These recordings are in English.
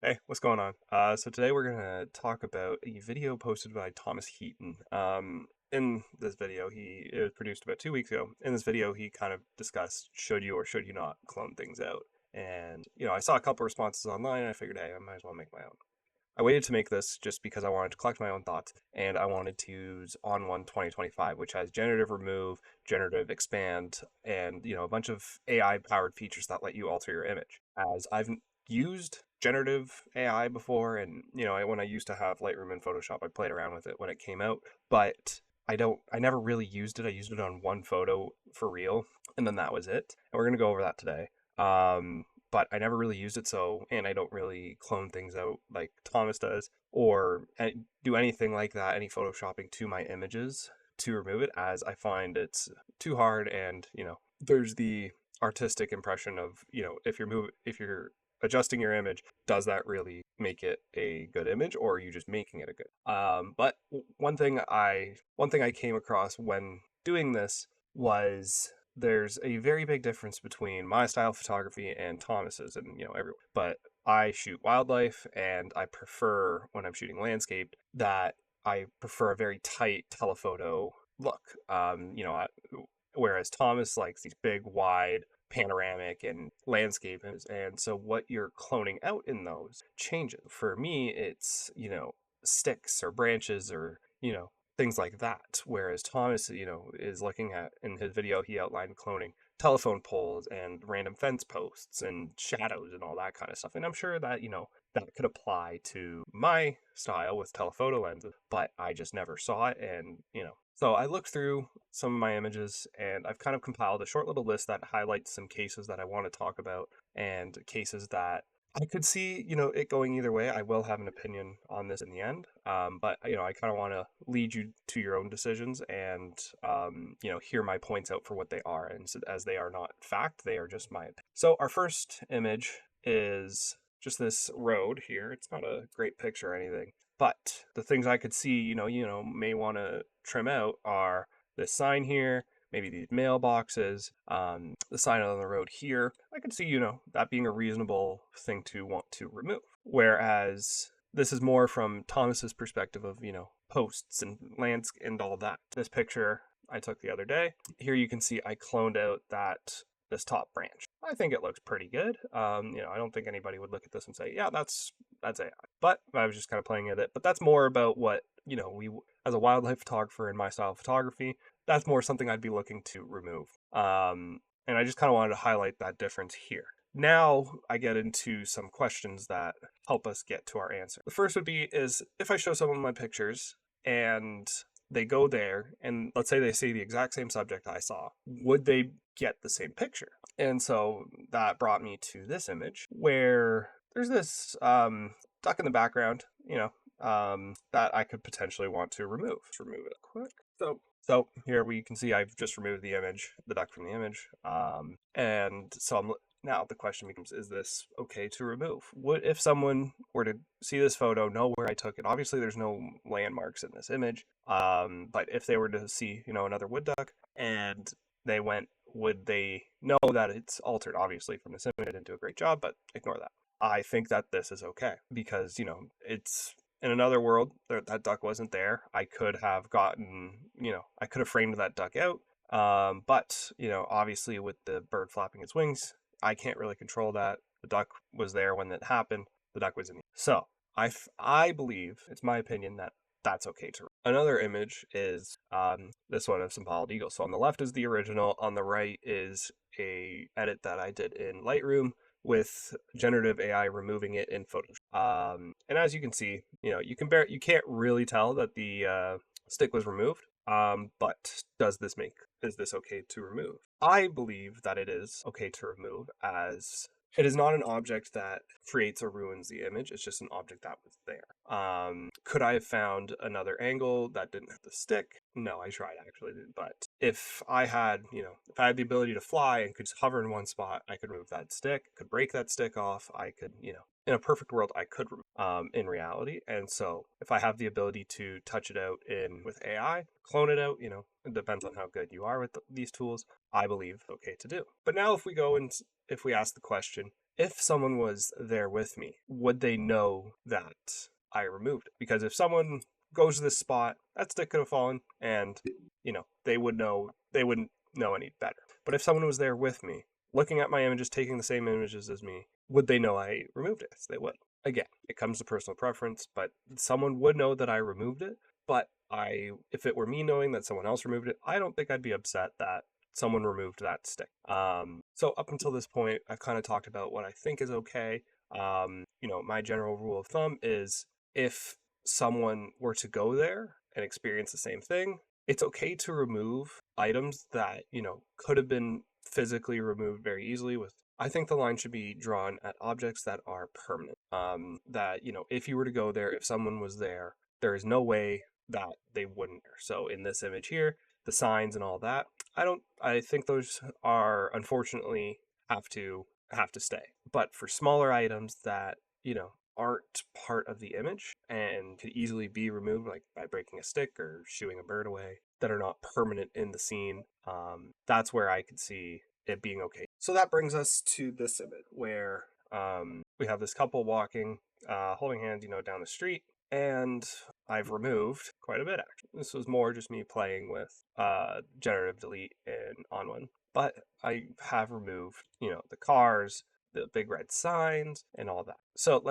Hey, what's going on? So today we're gonna talk about a video posted by Thomas Heaton. In this video, it was produced about 2 weeks ago. In this video, he kind of discussed should you or should you not clone things out. And I saw a couple responses online, and I figured, hey, I might as well make my own. I waited to make this just because I wanted to collect my own thoughts, and I wanted to use On1 2025, which has generative remove, generative expand, and a bunch of AI powered features that let you alter your image. As I've used generative AI before, and when I used to have Lightroom and Photoshop, I played around with it when it came out, but I never really used it. I used it on one photo for real, and then that was it. And we're gonna go over that today. But I never really used it, and I don't really clone things out like Thomas does, or do anything like that, any photoshopping to my images to remove it, as I find it's too hard, and there's the artistic impression of, if you're adjusting your image, does that really make it a good image, or are you just making it a good? But one thing I came across when doing this was there's a very big difference between my style of photography and Thomas's, and everyone. But I shoot wildlife, and I prefer, when I'm shooting landscape, that I prefer a very tight telephoto look. Whereas Thomas likes these big, wide, panoramic and landscape, and so what you're cloning out in those changes. For me, it's sticks or branches, or things like that, whereas Thomas is looking at, in his video, he outlined cloning telephone poles and random fence posts and shadows and all that kind of stuff. And I'm sure that that could apply to my style with telephoto lenses, but I just never saw it. And so I looked through some of my images, and I've kind of compiled a short little list that highlights some cases that I want to talk about, and cases that I could see, it going either way. I will have an opinion on this in the end, but I kind of want to lead you to your own decisions, and hear my points out for what they are, and so, as they are not fact, they are just my opinion. So our first image is just this road here. It's not a great picture or anything, but the things I could see, may want to trim out are this sign here, maybe these mailboxes, the sign on the road here. I could see, that being a reasonable thing to want to remove. Whereas this is more from Thomas's perspective of, posts and lands and all that. This picture I took the other day, here you can see I cloned out this top branch. I think it looks pretty good. I don't think anybody would look at this and say, yeah, that's AI. But I was just kind of playing at it. But that's more about what, we, as a wildlife photographer in my style of photography, that's more something I'd be looking to remove. And I just kind of wanted to highlight that difference here. Now I get into some questions that help us get to our answer. The first would be, is if I show someone my pictures and they go there, and let's say they see the exact same subject I saw, would they get the same picture? And so that brought me to this image where there's this duck in the background, that I could potentially want to remove. Let's remove it quick. So here we can see I've just removed the duck from the image. And so now the question becomes, is this okay to remove? What if someone were to see this photo, know where I took it? Obviously, there's no landmarks in this image. But if they were to see, another wood duck, and they went, would they know that it's altered? Obviously, from this image, I didn't do a great job, but ignore that. I think that this is okay because, it's in another world, that duck wasn't there. I could have I could have framed that duck out. But, obviously with the bird flapping its wings, I can't really control that. The duck was there when it happened. The duck was in. So I believe, it's my opinion, that that's okay to. Another image is this one of some bald eagles. So on the left is the original. On the right is a edit that I did in Lightroom with generative AI removing it in Photoshop. And as you can see, you can't really tell that the stick was removed. But is this okay to remove? I believe that it is okay to remove, as it is not an object that creates or ruins the image. It's just an object that was there. Could I have found another angle that didn't have the stick? No, I tried actually. But if I had the ability to fly and could just hover in one spot, I could remove that stick, could break that stick off. I could, in a perfect world, I could in reality. And so if I have the ability to touch it out with AI, clone it out, it depends on how good you are with these tools, I believe okay to do. But now if we ask the question, if someone was there with me, would they know that I removed it? Because if someone goes to this spot, that stick could have fallen, and they wouldn't know any better. But if someone was there with me, looking at my images, taking the same images as me, would they know I removed it? Yes, they would. Again, it comes to personal preference, but someone would know that I removed it. But if it were me knowing that someone else removed it, I don't think I'd be upset that someone removed that stick. So up until this point, I've kind of talked about what I think is okay. My general rule of thumb is if someone were to go there and experience the same thing, it's okay to remove items that, could have been physically removed very easily with. I think the line should be drawn at objects that are permanent. That, if you were to go there, if someone was there, there is no way that they wouldn't. So in this image here, the signs and all that, I think those are unfortunately have to stay. But for smaller items that, aren't part of the image and could easily be removed, like by breaking a stick or shooing a bird away, that are not permanent in the scene, that's where I could see it being okay. So that brings us to this image where we have this couple walking, holding hands, down the street, and I've removed quite a bit actually. This was more just me playing with generative delete and on one. But I have removed, the cars, the big red signs, and all that. So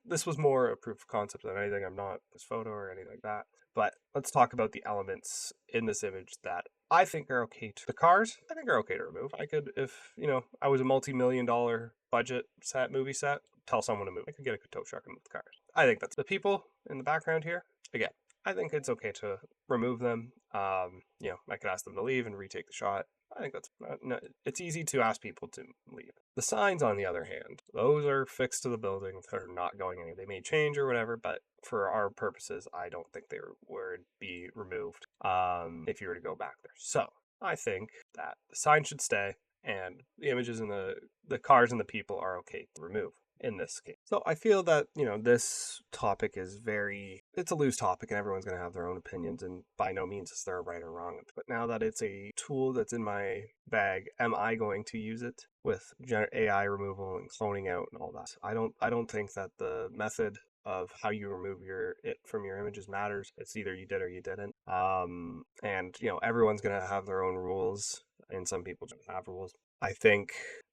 this was more a proof of concept than anything. I'm not this photo or anything like that. But let's talk about the elements in this image that I think are okay to. The cars, I think are okay to remove. I could, if, I was a multi-million-dollar budget movie set, tell someone to move. I could get a tow truck and move the cars. I think that's the people in the background here. Again, I think it's okay to remove them. I could ask them to leave and retake the shot. I think that's it's easy to ask people to leave. The signs, on the other hand, those are fixed to the building. They're not going anywhere. They may change or whatever, but for our purposes, I don't think they would be removed if you were to go back there. So I think that the sign should stay, and the images and the cars and the people are okay to remove in this case. So I feel that, this topic is it's a loose topic and everyone's going to have their own opinions, and by no means is there right or wrong. But now that it's a tool that's in my bag, am I going to use it with AI removal and cloning out and all that? I don't think that the method of how you remove it from your images matters. It's either you did or you didn't. And everyone's going to have their own rules, and some people don't have rules.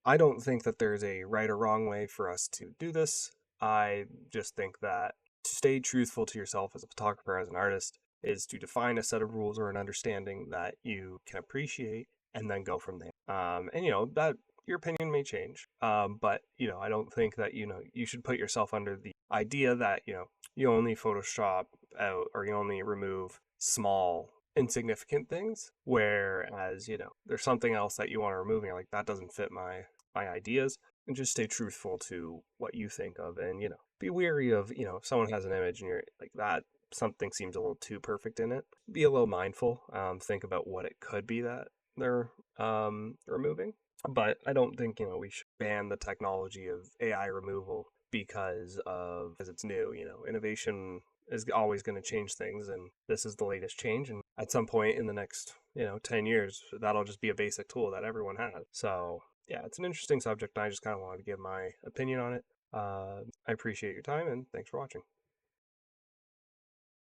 I don't think that there's a right or wrong way for us to do this. I just think that to stay truthful to yourself as a photographer, as an artist, is to define a set of rules or an understanding that you can appreciate and then go from there. And that your opinion may change. But I don't think that you should put yourself under the idea that you only Photoshop out or you only remove small insignificant things, whereas there's something else that you want to remove and you're like, that doesn't fit my ideas. And just stay truthful to what you think of, and be wary of if someone has an image and you're like, that something seems a little too perfect in it, be a little mindful. Think about what it could be that they're removing. But I don't think we should ban the technology of AI removal because it's new. Innovation is always going to change things, and this is the latest change, and at some point in the next 10 years, that'll just be a basic tool that everyone has. So yeah, it's an interesting subject, and I just kind of wanted to give my opinion on it. I appreciate your time, and thanks for watching.